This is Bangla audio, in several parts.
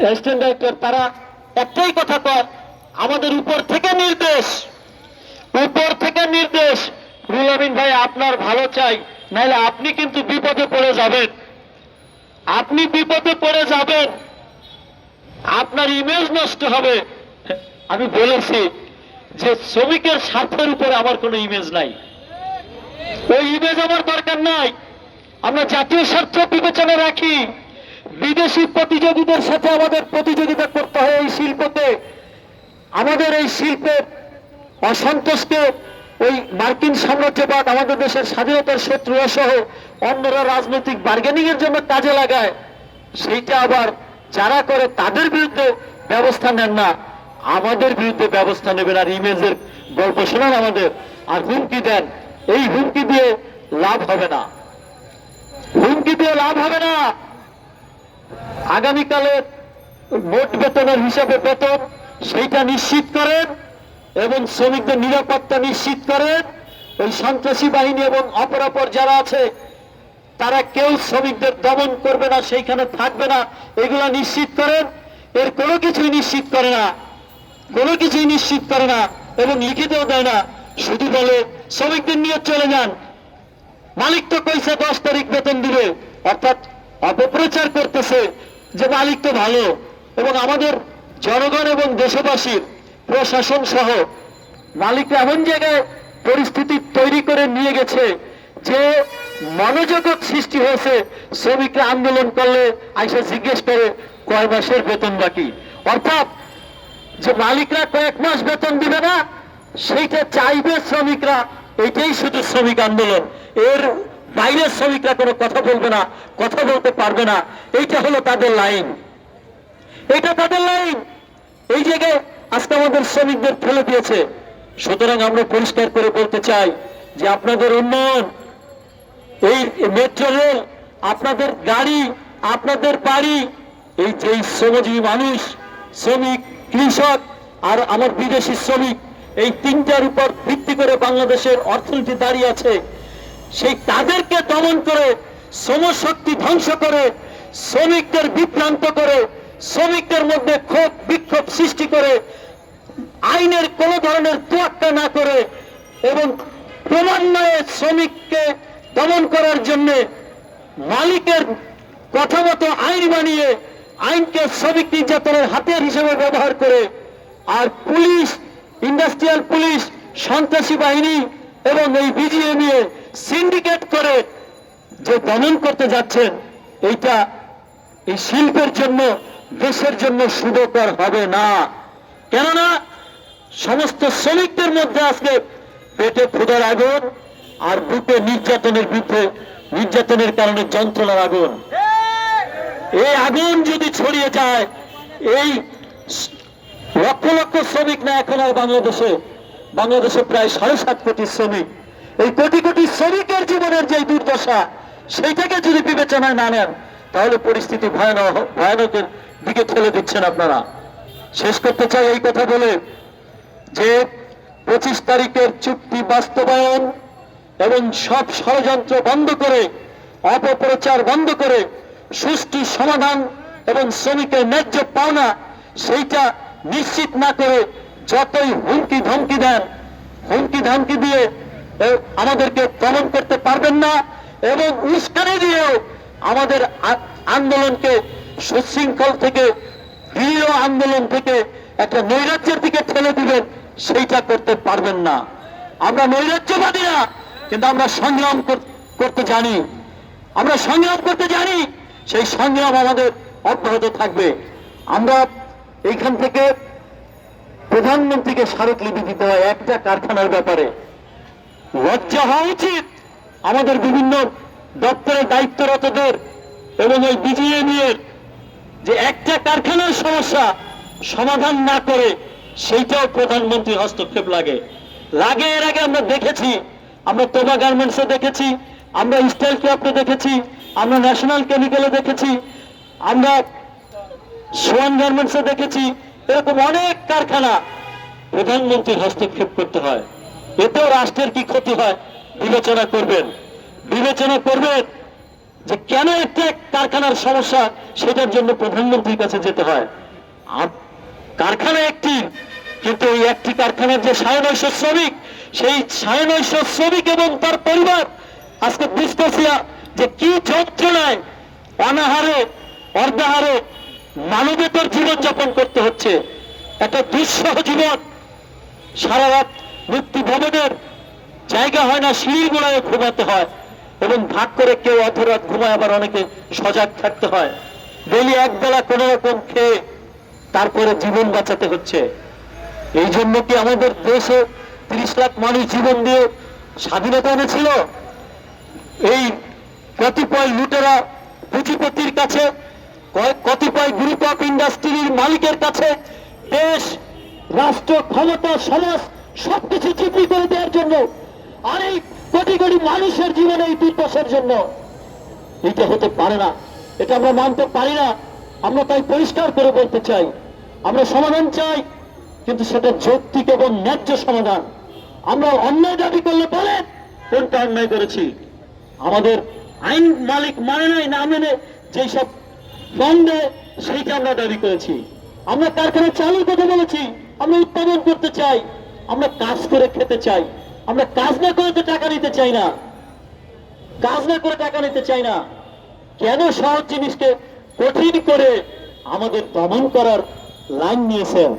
অ্যাসিস্ট্যান্ট ডাইরেক্টর, তারা একটাই কথা কয়, আমাদের উপর থেকে নির্দেশ, উপর থেকে নির্দেশ। রুহুল আমিন ভাই, আপনার ভালো চাই, নাহলে আপনি কিন্তু বিপদে পড়ে যাবেন, আপনি বিপদে পড়ে যাবেন, আপনার ইমেজ নষ্ট হবে। আমি বলেছি যে শ্রমিকের স্বার্থের উপরে আমার কোনো ইমেজ নাই, ওই ইমেজ আমার দরকার নাই। আমরা জাতীয় স্বার্থ বিবেচনা রাখি। বিদেশি প্রতিযোগীদের সাথে আমাদের প্রতিযোগিতা করতে হয় এই শিল্পতে। আমাদের এই শিল্পের অসন্তোষকে ওই মার্কিন সাম্রাজ্যবাদ, আমাদের দেশের স্বাধীনতার শত্রুরা সহ অন্যরা রাজনৈতিক বার্গেনিং এর জন্য কাজে লাগায়, সেইটা আবার যারা করে তাদের বিরুদ্ধে ব্যবস্থা নেন না, আমাদের বিরুদ্ধে ব্যবস্থা নেবেন আর ইমেজের গল্প শোনান আমাদের, আর হুমকি দেন। এই হুমকি দিয়ে লাভ হবে না, হুমকি দিয়ে লাভ হবে না। আগামীকালের মোট বেতনের হিসাবে বেতন সেইটা নিশ্চিত করেন এবং শ্রমিকদের নিরাপত্তা নিশ্চিত করেন। ওই সন্ত্রাসী বাহিনী এবং অপরাপর যারা আছে তারা কেউ শ্রমিকদের দমন করবে না, সেইখানে থাকবে না, এগুলা নিশ্চিত করেন। এর কোনো কিছুই নিশ্চিত করে না, কোনো কিছুই নিশ্চিত করে না এবং লিখিতেও দেয় না, শুধু বলে শ্রমিকদের নিয়ে চলে যান। মালিক তো কইছে 10 তারিখ বেতন দিবে, অর্থাৎ অপপ্রচার করতেছে যে মালিক তো ভালো। এবং আমাদের জনগণ এবং দেশবাসীর প্রশাসন সহ মালিক এমন জায়গায় পরিস্থিতি তৈরি করে নিয়ে গেছে যে মনোজগৎ সৃষ্টি হয়েছে। শ্রমিকরা আন্দোলন করলে আইসা জিজ্ঞেস করে কয় মাসের বেতন বাকি, অর্থাৎ যে মালিকরা কয়েক মাস বেতন দিবে না সেইটা চাইবে শ্রমিকরা। এটাই শুধু শ্রমিক আন্দোলন, এর বাইরে শ্রমিকরা কোনো কথা বলবে না, কথা বলতে পারবে না। এইটা হলো তাদের লাইন, এটা তাদের লাইন। এই জায়গায় আজকে আমাদের শ্রমিকদের ফেলে দিয়েছে। সুতরাং আমরা পরিষ্কার করে বলতে চাই যে আপনাদের উন্নয়ন, এই মেট্রো রেল, আপনাদের গাড়ি, আপনাদের বাড়ি, এই যে শ্রমজীবী মানুষ, শ্রমিক, কৃষক আর আমার বিদেশি শ্রমিক, এই তিনটার উপর ভিত্তি করে বাংলাদেশের অর্থনীতি দাঁড়িয়ে আছে। সেই তাদেরকে দমন করে, শ্রমশক্তি ধ্বংস করে, শ্রমিকদের বিভ্রান্ত করে, শ্রমিকদের মধ্যে ক্ষোভ বিক্ষোভ সৃষ্টি করে, আইনের কোন ধরনের তোয়াক্কা না করে এবং ক্রমান্বয়ে শ্রমিককে দমন করার জন্য মালিকের কথা মতো আইন বানিয়ে আইনকে শ্রমিক নির্যাতনের হাতিয়ার হিসেবে ব্যবহার করে, আর পুলিশ, ইন্ডাস্ট্রিয়াল পুলিশ, সন্ত্রাসী বাহিনী এবং এই বিজিএমইএ সিন্ডিকেট করে যে দমন করতে যাচ্ছেন, এইটা এই শিল্পের জন্য, দেশের জন্য শুভকর হবে না। কেননা সমস্ত শ্রমিকদের মধ্যে আজকে পেটে ক্ষুধার আগুন আর বুকে নির্যাতনের বিরুদ্ধে, নির্যাতনের কারণে যন্ত্রণার আগুন। এই আগুন যদি ছড়িয়ে যায়, এই লক্ষ লক্ষ শ্রমিক না এখন আর বাংলাদেশে প্রায় 7.5 কোটি শ্রমিক, এই কোটি কোটি শ্রমিকের জীবনের যে দুর্দশা, সেইটাকে যদি বিবেচনায় না নেন তাহলে পরিস্থিতি ভয়ানকের দিকে ঠেলে দিচ্ছেন আপনারা। শেষ করতে চাই এই কথা বলে যে 25 তারিখের চুক্তি বাস্তবায়ন এবং সব ষড়যন্ত্র বন্ধ করে, অপপ্রচার বন্ধ করে সুষ্ঠু সমাধান এবং শ্রমিকের ন্যায্য পাওনা সেইটা নিশ্চিত না করে যতই হুমকি ধমকি দেন, হুমকি ধমকি দিয়ে আমাদেরকে দমন করতে পারবেন না এবং উস্কানি দিয়েও আমাদের আন্দোলনকে সুশৃঙ্খল থেকে, দৃঢ় আন্দোলন থেকে একটা নৈরাজ্যের দিকে ঠেলে দিবেন, সেইটা করতে পারবেন না। আমরা নৈরাজ্যবাদী না, কিন্তু আমরা সংগ্রাম করতে জানি, আমরা সংগ্রাম করতে জানি, সেই সংগ্রাম আমাদের অব্যাহত থাকবে। আমরা এইখান থেকে প্রধানমন্ত্রীকে স্মারকলিপি দিতে হয় একটা কারখানার ব্যাপারে। লজ্জা হওয়া উচিত আমাদের বিভিন্ন দপ্তরের দায়িত্বরতদের এবং ওই বিজিএমইএর, যে একটা কারখানার সমস্যা সমাধান না করে সেইটাও প্রধানমন্ত্রীর হস্তক্ষেপ লাগে। এর আগে আমরা দেখেছি, আমরা তোবা গার্মেন্টসে দেখেছি, আমরা স্টাইল ক্রাফটে দেখেছি, আমরা ন্যাশনাল কেমিক্যালে দেখেছি, আমরা সোয়ান গার্মেন্টসে দেখেছি, এরকম অনেক কারখানা প্রধানমন্ত্রীর হস্তক্ষেপ করতে হয়। এতেও রাষ্ট্রের কি ক্ষতি হয় বিবেচনা করবেন, বিবেচনা করবেন। যে কেন একটা কারখানার সমস্যা, সেটার জন্য প্রধানমন্ত্রীর কাছে যেতে হয়। কারখানা একটি, কিন্তু এই একটি কারখানার যে ৯৫০ শ্রমিক, সেই ৯৫০ শ্রমিক এবং তার পরিবার আজকে বুঝতেছি যে কি যন্ত্রণায়, অনাহারে, অর্ধাহারে, মানবেতর জীবনযাপন করতে হচ্ছে। একটা দুঃসহ জীবন। সারা রাত মুক্তি ভবনের জায়গা হয় না, সিঁড়ির গোড়ায় ঘুমাতে হয়, এবং ভাগ করে কেউ অধরাত ঘুমায়, আবার অনেকে সজাগ থাকতে হয়। ডেলি একবেলা কোন রকম খেয়ে তারপরে জীবন বাঁচাতে হচ্ছে। এই জন্য কি আমাদের দেশে ৩০ লাখ মানুষ জীবন দিয়ে স্বাধীনতা এনেছিল? এই কতিপয় লুটেরা পুঁজিপতির কাছে, কতিপয় গ্রুপ অফ ইন্ডাস্ট্রির মালিকের কাছে দেশ, রাষ্ট্র, ক্ষমতা, সমাজ সবকিছু চিপি করে দেওয়ার জন্য, আর এই কোটি কোটি মানুষের জীবনে এই দুর্দশার জন্য। এটা হতে পারে না, এটা আমরা মানতে পারি না। আমরা তাই পরিষ্কার করে বলতে চাই, আমরা সমাধান চাই, কিন্তু সেটা যৌক্তিক এবং ন্যায্য সমাধান। আমরা অন্যায় দাবি করলে বলেন কোনটা অন্যায় করেছি। আমাদের আইন মালিক মানে নাই, না মেনে যেই সব বন্ধে, সেইটা আমরা দাবি করেছি। আমরা কারখানা চালুর কথা বলেছি, আমরা উৎপাদন করতে চাই, আমরা কাজ করে খেতে চাই। আমরা কাজ না করে তো টাকা নিতে চাই না, কাজ না করে টাকা নিতে চাই না। কেন সহজ জিনিসকে কঠিন করে আমাদের দমন করার লাইন নিয়েছেন?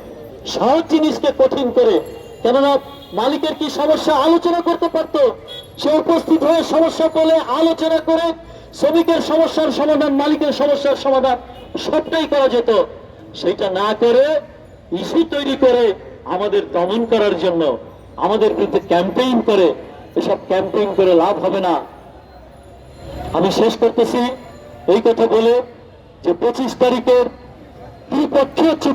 সহজ জিনিসকে কঠিন করে, কেননা মালিকের কি সমস্যা আলোচনা করতে পারত, সে উপস্থিত হয়ে সমস্যা বলে আলোচনা করে শ্রমিকের সমস্যার সমাধান, মালিকের সমস্যার সমাধান সবটাই করা যেত। সেটা না করে ইস্যু তৈরি করে আমাদের দমন করার জন্য, আমাদের বিরুদ্ধে ক্যাম্পেইন করে, এসব ক্যাম্পেইন করে লাভ হবে না। আমি শেষ করতেছি এই কথা বলে যে 25 তারিখের ত্রিপক্ষীয়